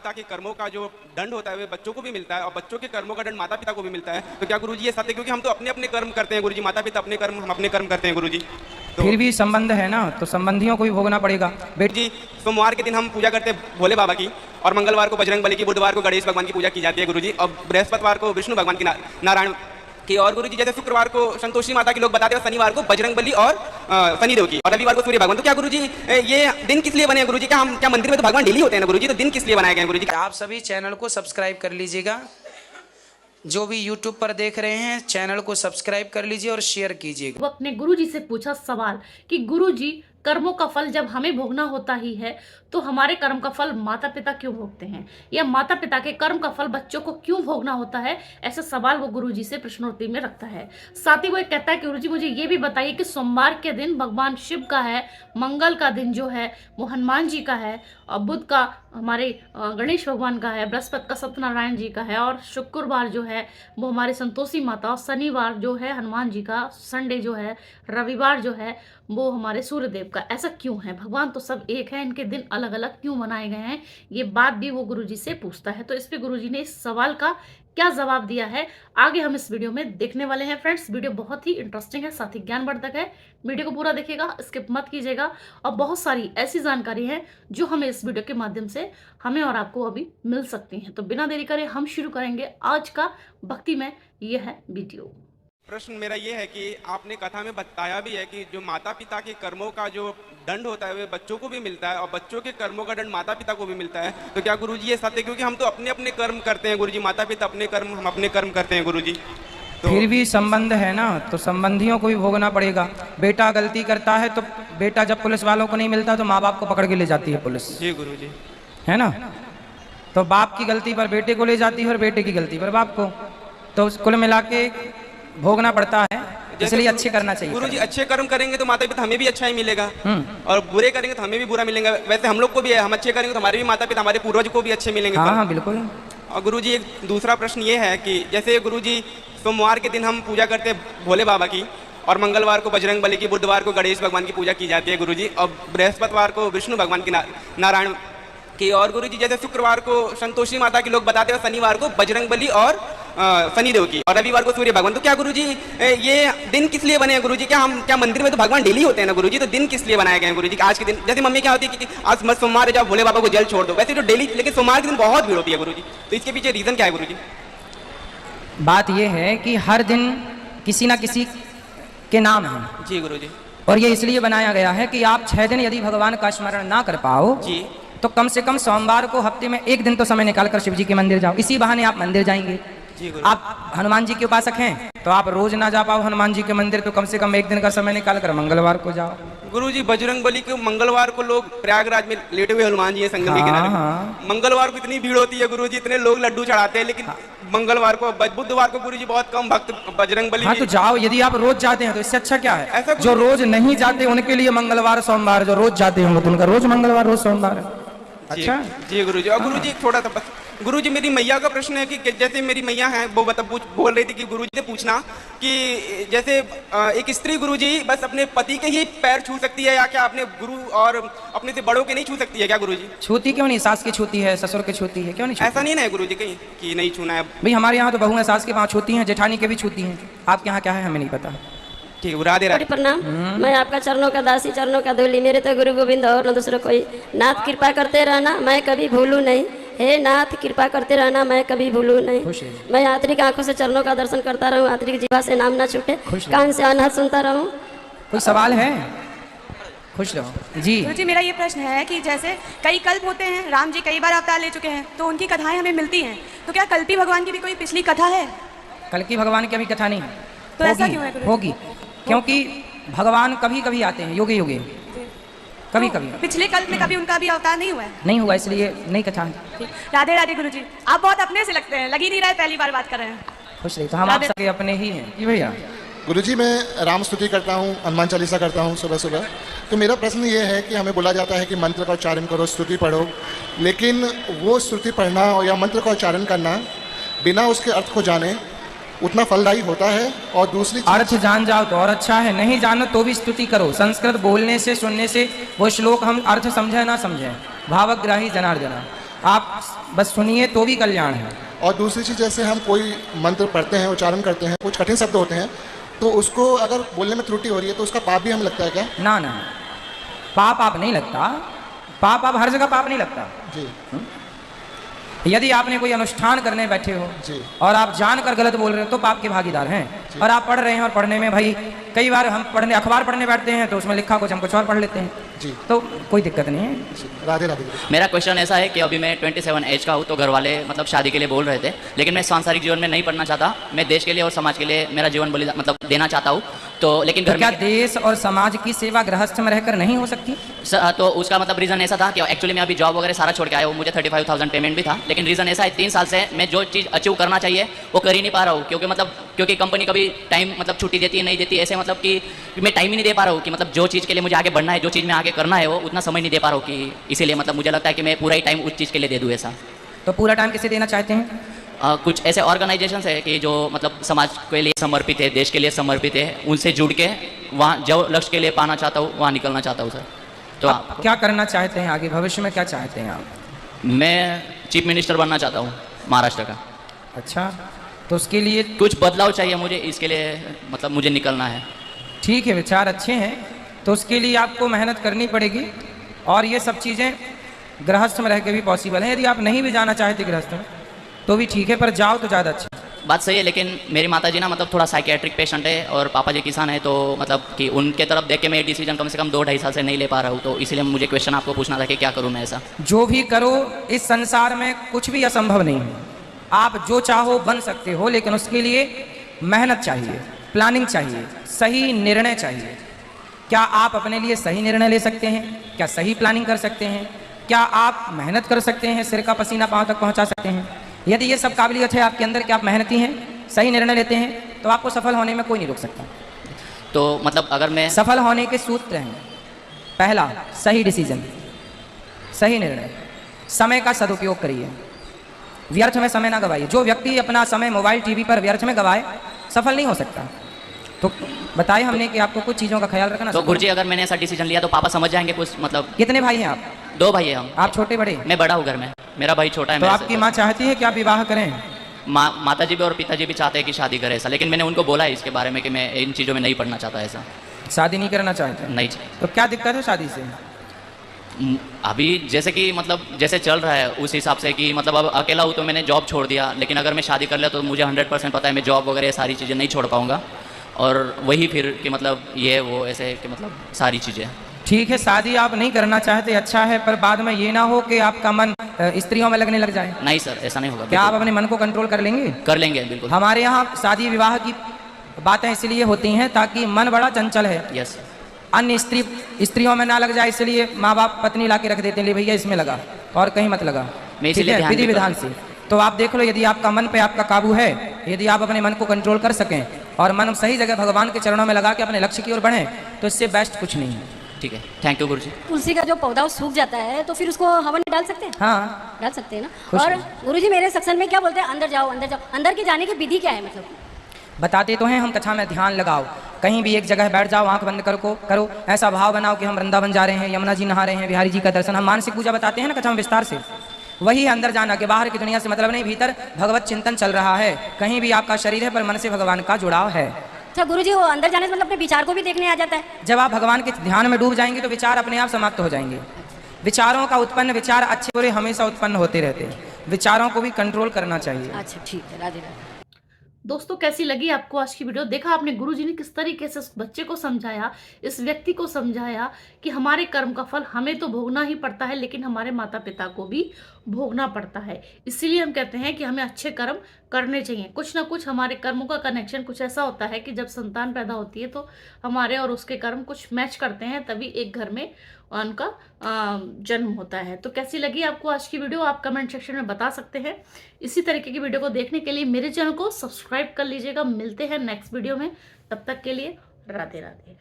पिता के कर्मों का जो दंड होता है वो बच्चों को भी मिलता है और बच्चों के कर्मों का दंड माता पिता को भी मिलता है। तो क्या गुरुजी ये सत्य, क्योंकि हम तो अपने अपने कर्म करते हैं गुरुजी, माता पिता अपने कर्म, हम अपने कर्म करते हैं गुरुजी। तो फिर भी संबंध है ना, तो संबंधियों को भी भोगना पड़ेगा। जी, सोमवार के दिन हम पूजा करते हैं भोले बाबा की, और मंगलवार को बजरंग बली की, बुधवार को गणेश भगवान की पूजा की जाती है गुरुजी, और बृहस्पतिवार को विष्णु भगवान की, नारायण की, और गुरुजी जैसे शुक्रवार को संतोषी माता के लोग बताते हैं, शनिवार को बजरंग बली और शनिदेव की, और रविवार को सूर्य भगवान। तो क्या गुरुजी ये दिन किस लिए बने हैं गुरुजी? क्या मंदिर में तो भगवान डेली होते हैं ना गुरुजी, तो दिन किस लिए बनाए गए हैं गुरुजी? आप सभी चैनल को सब्सक्राइब कर लीजिएगा, जो भी यूट्यूब पर देख रहे हैं चैनल को सब्सक्राइब कर लीजिए और शेयर कीजिएगा। वो अपने गुरुजी से पूछा सवाल कि गुरुजी, कर्मों का फल जब हमें भोगना होता ही है तो हमारे कर्म का फल माता पिता क्यों भोगते हैं, या माता पिता के कर्म का फल बच्चों को क्यों भोगना होता है? ऐसा सवाल वो गुरुजी से प्रश्नोत्तरी में रखता है। साथ ही वो एक कहता है कि गुरुजी मुझे ये भी बताइए कि सोमवार के दिन भगवान शिव का है, मंगल का दिन जो है वो हनुमान जी का है, और बुध का हमारे गणेश भगवान का है, बृहस्पति का सत्यनारायण जी का है, और शुक्रवार जो है वो हमारे संतोषी माता, और शनिवार जो है हनुमान जी का, संडे जो है, रविवार जो है वो हमारे सूर्यदेव का। ऐसा क्यों है? भगवान तो सब एक है, इनके दिन अलग अलग क्यों बनाए गए हैं? ये बात भी वो गुरुजी से पूछता है। तो इस पे गुरुजी ने इस सवाल का क्या जवाब दिया है आगे हम इस वीडियो में देखने वाले हैं। फ्रेंड्स, वीडियो बहुत ही इंटरेस्टिंग है, साथ ही ज्ञानवर्धक है। वीडियो को पूरा देखिएगा, स्किप मत कीजिएगा, और बहुत सारी ऐसी जानकारी है जो हमें इस वीडियो के माध्यम से हमें और आपको अभी मिल सकती हैं। तो बिना देरी करे हम शुरू करेंगे आज का भक्ति में यह है वीडियो। प्रश्न मेरा ये है कि आपने कथा में बताया भी है कि जो माता पिता के कर्मों का जो दंड होता है वो बच्चों को भी मिलता है, और बच्चों के कर्मों का दंड माता पिता को भी मिलता है। तो क्या गुरुजी ये सत्य, क्योंकि हम तो अपने अपने कर्म करते हैं गुरुजी, माता पिता अपने कर्म, हम अपने कर्म करते हैं गुरुजी। तो फिर भी संबंध है ना, तो संबंधियों को भी भोगना पड़ेगा। बेटा गलती करता है तो बेटा जब पुलिस वालों को नहीं मिलता तो माँ बाप को पकड़ के ले जाती है पुलिस, जी गुरुजी, है ना। तो बाप की गलती पर बेटे को ले जाती है और बेटे की गलती पर बाप को, तो कुल मिला के भोगना पड़ता है, इसलिए अच्छे करना चाहिए। गुरुजी अच्छे कर्म करेंगे तो माता पिता हमें भी अच्छा ही मिलेगा, और बुरे करेंगे तो हमें भी बुरा मिलेगा। वैसे हम लोग को भी है, हम अच्छे करेंगे तो हमारे भी माता पिता, हमारे पूर्वज को भी अच्छे मिलेंगे। हाँ बिल्कुल। और गुरुजी एक दूसरा प्रश्न ये है कि जैसे गुरुजी सोमवार के दिन हम पूजा करते हैं भोले बाबा की, और मंगलवार को बजरंग बली की, बुधवार को गणेश भगवान की पूजा की जाती है गुरुजी, और बृहस्पतिवार को विष्णु भगवान की, नारायण की, और गुरुजी जैसे शुक्रवार को संतोषी माता के लोग बताते हैं, शनिवार को बजरंग बली और शनिदेव की, और रविवार को सूर्य भगवान। तो क्या गुरुजी ये दिन किस लिए बने हैं गुरुजी? क्या मंदिर में तो भगवान डेली होते हैं ना गुरुजी, तो दिन किस लिए बनाए गए हैं गुरुजी? आज के दिन जैसे मम्मी क्या होती है कि आज मत सोमवार है, जाओ भोले बाबा को जल छोड़ दो, वैसे तो डेली, लेकिन सोमवार के दिन बहुत भीड़ होती है गुरुजी, तो इसके पीछे रीजन क्या है गुरुजी? बात यह है कि हर दिन किसी ना किसी के नाम है जी गुरुजी, और ये इसलिए बनाया गया है कि आप 6 दिन यदि भगवान का स्मरण ना कर पाओ जी, तो कम से कम सोमवार को हफ्ते में 1 दिन तो समय निकालकर शिव जी के मंदिर जाओ। इसी बहाने आप मंदिर जाएंगे। जी गुरु। आप हनुमान जी के उपासक हैं तो आप रोज ना जा पाओ हनुमान जी के मंदिर, तो कम से कम 1 दिन का समय निकालकर मंगलवार को जाओ। गुरुजी बजरंग बली के मंगलवार को लोग प्रयागराज में लेटे हुए हनुमान जी है संगम के किनारे, मंगलवार को इतनी भीड़ होती है गुरुजी, इतने लोग लड्डू चढ़ाते हैं, लेकिन मंगलवार को, बुधवार को गुरुजी बहुत कम भक्त बजरंग बली। हाँ तो जाओ, यदि आप रोज जाते हैं तो इससे अच्छा क्या है? ऐसा जो रोज नहीं जाते उनके लिए मंगलवार सोमवार, जो रोज जाते हैं तो उनका रोज मंगलवार रोज सोमवार है। अच्छा जी गुरुजी। और गुरुजी एक थोड़ा सा बस, गुरुजी मेरी मैया का प्रश्न है कि जैसे मेरी मैया है वो बोल रही थी कि गुरुजी से पूछना कि जैसे एक स्त्री गुरुजी बस अपने पति के ही पैर छू सकती है, या क्या अपने गुरु और अपने से बड़ों के नहीं छू सकती है क्या गुरुजी? छूती क्यों नहीं? सास की छूती है, ससुर की छूती है, क्यों नहीं छूती? ऐसा नहीं ना है गुरुजी कहीं कि नहीं छूना है? भाई हमारे यहाँ तो बहुएं सास के पाँव छूती हैं, जेठानी के भी छूती हैं। आपके यहाँ क्या है हमें नहीं पता। ठीक है, राधे राधे। प्रणाम। मैं आपका चरणों का दासी, चरणों का धूली, मेरे तो गुरु गोविंद और न दूसरा कोई। नाथ कृपा करते रहना, मैं कभी भूलूं नहीं। हे नाथ कृपा करते रहना, मैं कभी भूलूं नहीं। मैं आंतरिक आंखों से चरणों का दर्शन करता रहूं, आंतरिक जीवा से नाम ना छूटे, कान से अनहद सुनता रहूं। कोई सवाल है? खुश रहो जी। गुरुजी मेरा ये प्रश्न है कि जैसे कई कल्प होते हैं, राम जी कई बार अवतार ले चुके हैं, तो उनकी कथाएं हमें मिलती हैं, तो क्या कल्पी भगवान की भी कोई पिछली कथा है? कल्कि भगवान की अभी कथा नहीं है। तो ऐसा क्यों है गुरुजी? होगी, क्योंकि भगवान कभी कभी आते हैं, योगे योगे, कभी कभी। पिछले कल्प में कभी उनका भी अवतार नहीं हुआ है? नहीं हुआ, इसलिए नहीं कथा है। राधे राधे गुरुजी, आप बहुत अपने से लगते हैं, लग ही नहीं रहा है पहली बार बात कर रहे हैं। खुश रही, तो हम आप सबके अपने ही हैं जी भैया। गुरुजी मैं राम स्तुति करता हूँ, हनुमान चालीसा करता हूँ सुबह सुबह। तो मेरा प्रश्न ये है कि हमें बोला जाता है कि मंत्र का उच्चारण करो, स्तुति पढ़ो, लेकिन वो स्तुति पढ़ना या मंत्र का उच्चारण करना बिना उसके अर्थ को जाने उतना फलदायी होता है? और दूसरी अर्थ जान जाओ तो और अच्छा है, नहीं जानो तो भी स्तुति करो। संस्कृत बोलने से, सुनने से वो श्लोक हम अर्थ समझे ना समझे, भावग्राही जनार्दना। आप बस सुनिए तो भी कल्याण है। और दूसरी चीज़, जैसे हम कोई मंत्र पढ़ते हैं, उच्चारण करते हैं, कुछ कठिन शब्द होते हैं, तो उसको अगर बोलने में त्रुटि हो रही है तो उसका पाप भी हमें लगता है क्या? ना ना, पाप आप नहीं लगता, पाप आप हर जगह पाप नहीं लगता। जी यदि आपने कोई अनुष्ठान करने बैठे हो जी और आप जानकर गलत बोल रहे हो तो पाप के भागीदार हैं। और आप पढ़ रहे हैं और पढ़ने में भाई कई बार हम अखबार पढ़ने बैठते हैं तो उसमें लिखा कुछ हम कुछ और पढ़ लेते हैं, जी तो कोई दिक्कत नहीं है। राधे राधे। मेरा क्वेश्चन ऐसा है कि अभी मैं 27 एज का हूँ, तो घर वाले मतलब शादी के लिए बोल रहे थे, लेकिन मैं सांसारिक जीवन में नहीं पढ़ना चाहता। मैं देश के लिए और समाज के लिए मेरा जीवन बलिदान मतलब देना चाहता हूँ। तो लेकिन तो घर क्या में देश और समाज की सेवा गृहस्थ में रहकर नहीं हो सकती? तो उसका मतलब रीज़न ऐसा था कि एक्चुअली मैं अभी जॉब वगैरह सारा छोड़ के आया हूँ, मुझे 35,000 पेमेंट भी था, लेकिन रीज़न ऐसा है 3 साल से मैं जो चीज़ अचीव करना चाहिए वो कर ही नहीं पा रहा हूँ, क्योंकि कंपनी कभी टाइम मतलब छुट्टी देती है नहीं देती, ऐसे मतलब कि मैं टाइम ही नहीं दे पा रहा हूँ कि मतलब जो चीज़ के लिए मुझे आगे बढ़ना है, जो चीज़ में आगे करना है वो उतना समय नहीं दे पा रहा हूँ कि इसीलिए मतलब मुझे लगता है कि मैं पूरा ही टाइम उस चीज़ के लिए दे दूँ ऐसा। तो पूरा टाइम किसे देना चाहते हैं? कुछ ऐसे ऑर्गेनाइजेशंस है कि जो मतलब समाज के लिए समर्पित है, देश के लिए समर्पित है, उनसे जुड़ के वहाँ जो लक्ष्य के लिए पाना चाहता हूँ वहाँ निकलना चाहता हूँ सर। तो आप क्या करना चाहते हैं आगे भविष्य में, क्या चाहते हैं आप? मैं चीफ मिनिस्टर बनना चाहता हूँ महाराष्ट्र का। अच्छा, तो उसके लिए कुछ बदलाव चाहिए मुझे, इसके लिए मतलब मुझे निकलना है। ठीक है, विचार अच्छे हैं, तो उसके लिए आपको मेहनत करनी पड़ेगी और ये सब चीज़ें गृहस्थ में रह के भी पॉसिबल है। यदि आप नहीं भी जाना चाहते गृहस्थ में तो भी ठीक है, पर जाओ तो ज़्यादा अच्छा। बात सही है, लेकिन मेरी माता जी ना मतलब थोड़ा साइकेट्रिक पेशेंट है और पापा जी किसान है, तो मतलब कि उनके तरफ देख के मैं डिसीजन कम से कम 2-2.5 साल से नहीं ले पा रहा हूँ, तो इसीलिए मुझे क्वेश्चन आपको पूछना था कि क्या करूँ मैं ऐसा। जो भी करो इस संसार में कुछ भी असंभव नहीं है। आप जो चाहो बन सकते हो, लेकिन उसके लिए मेहनत चाहिए, प्लानिंग चाहिए, सही निर्णय चाहिए। क्या आप अपने लिए सही निर्णय ले सकते हैं? क्या सही प्लानिंग कर सकते हैं? क्या आप मेहनत कर सकते हैं, सिर का पसीना पाँव तक पहुंचा सकते हैं? यदि ये सब काबिलियत है आपके अंदर कि आप मेहनती हैं, सही निर्णय लेते हैं, तो आपको सफल होने में कोई नहीं रोक सकता। तो मतलब अगर मैं सफल होने के सूत्र हैं, पहला सही डिसीजन, सही निर्णय, समय का सदुपयोग करिए, व्यर्थ में समय ना गवाइए। जो व्यक्ति अपना समय मोबाइल टीवी पर व्यर्थ में गवाए सफल नहीं हो सकता। तो बताए हमने कि आपको कुछ चीज़ों का ख्याल रखना। तो गुरुजी अगर मैंने ऐसा डिसीजन लिया तो पापा समझ जाएंगे कुछ मतलब? कितने भाई हैं आप? 2 भाई हैं हम। आप छोटे बड़े? मैं बड़ा हूँ घर में, मेरा भाई छोटा है। तो आपकी माँ चाहती है कि आप विवाह करें? माता जी भी और पिताजी भी चाहते हैं कि शादी करें ऐसा, लेकिन मैंने उनको बोला है इसके बारे में कि मैं इन चीज़ों में नहीं पढ़ना चाहता ऐसा। शादी नहीं करना चाहते? नहीं। तो क्या दिक्कत है शादी से? अभी जैसे कि मतलब जैसे चल रहा है उस हिसाब से कि मतलब अब अकेला हूँ तो मैंने जॉब छोड़ दिया, लेकिन अगर मैं शादी कर लिया तो मुझे 100% पता है मैं जॉब वगैरह सारी चीज़ें नहीं छोड़ पाऊँगा, और वही फिर कि मतलब ये वो ऐसे कि मतलब सारी चीज़ें। ठीक है, शादी आप नहीं करना चाहते, अच्छा है, पर बाद में ये ना हो कि आपका मन स्त्रियों में लगने लग जाए। नहीं सर, ऐसा नहीं होगा। क्या आप अपने मन को कंट्रोल कर लेंगे? कर लेंगे बिल्कुल। हमारे यहाँ शादी विवाह की बातें इसलिए होती हैं ताकि मन बड़ा चंचल है, यस, अन्य स्त्रियों में ना लग जाए, इसलिए माँ बाप पत्नी ला के रख देते हैं, ले भैया इसमें लगा और कहीं मत लगा। मैं ठीक इसीलिए है, ध्यान विधि देता विधान से। तो आप देख लो, यदि आपका मन पे आपका काबू है, यदि आप अपने मन को कंट्रोल कर सकें और मन सही जगह भगवान के चरणों में लगा के अपने लक्ष्य की ओर बढ़ें, तो इससे बेस्ट कुछ नहीं है। ठीक है, थैंक यू गुरुजी। तुलसी का जो पौधा वो सूख जाता है तो फिर उसको हवन में डाल सकते हैं? हाँ, डाल सकते हैं ना। कुछ और नहीं। गुरुजी मेरे सत्संग में क्या बोलते हैं, अंदर जाओ अंदर जाओ, अंदर के जाने की विधि क्या है? मतलब बताते तो हैं हम कथा में, ध्यान लगाओ, कहीं भी एक जगह बैठ जाओ, आंख बंद करो, ऐसा भाव बनाओ कि हम वृंदावन जा रहे हैं, यमुना जी नहा रहे हैं, बिहारी जी का दर्शन। हम मानसिक पूजा बताते हैं ना कथा में विस्तार से, वही है अंदर जाना, कि बाहर की दुनिया से मतलब नहीं, भीतर भगवत चिंतन चल रहा है। कहीं भी आपका शरीर है पर मन से भगवान का जुड़ाव है। अच्छा गुरुजी, वो अंदर जाने से मतलब अपने विचार को भी देखने आ जाता है? जब आप भगवान के ध्यान में डूब जाएंगे तो विचार अपने आप समाप्त हो जाएंगे। विचारों का उत्पन्न, विचार अच्छे बुरे हमेशा उत्पन्न होते रहते हैं, विचारों को भी कंट्रोल करना चाहिए। अच्छा ठीक है, राधे राधे। दोस्तों कैसी लगी आपको आज की वीडियो? देखा आपने गुरुजी ने किस तरीके से उस बच्चे को समझाया, इस व्यक्ति को समझाया कि हमारे कर्म का फल हमें तो भोगना ही पड़ता है, लेकिन हमारे माता पिता को भी भोगना पड़ता है। इसीलिए हम कहते हैं कि हमें अच्छे कर्म करने चाहिए। कुछ ना कुछ हमारे कर्मों का कनेक्शन कुछ ऐसा होता है कि जब संतान पैदा होती है तो हमारे और उसके कर्म कुछ मैच करते हैं, तभी एक घर में उनका जन्म होता है। तो कैसी लगी आपको आज की वीडियो, आप कमेंट सेक्शन में बता सकते हैं। इसी तरीके की वीडियो को देखने के लिए मेरे चैनल को सब्सक्राइब कर लीजिएगा। मिलते हैं नेक्स्ट वीडियो में, तब तक के लिए राधे राधे।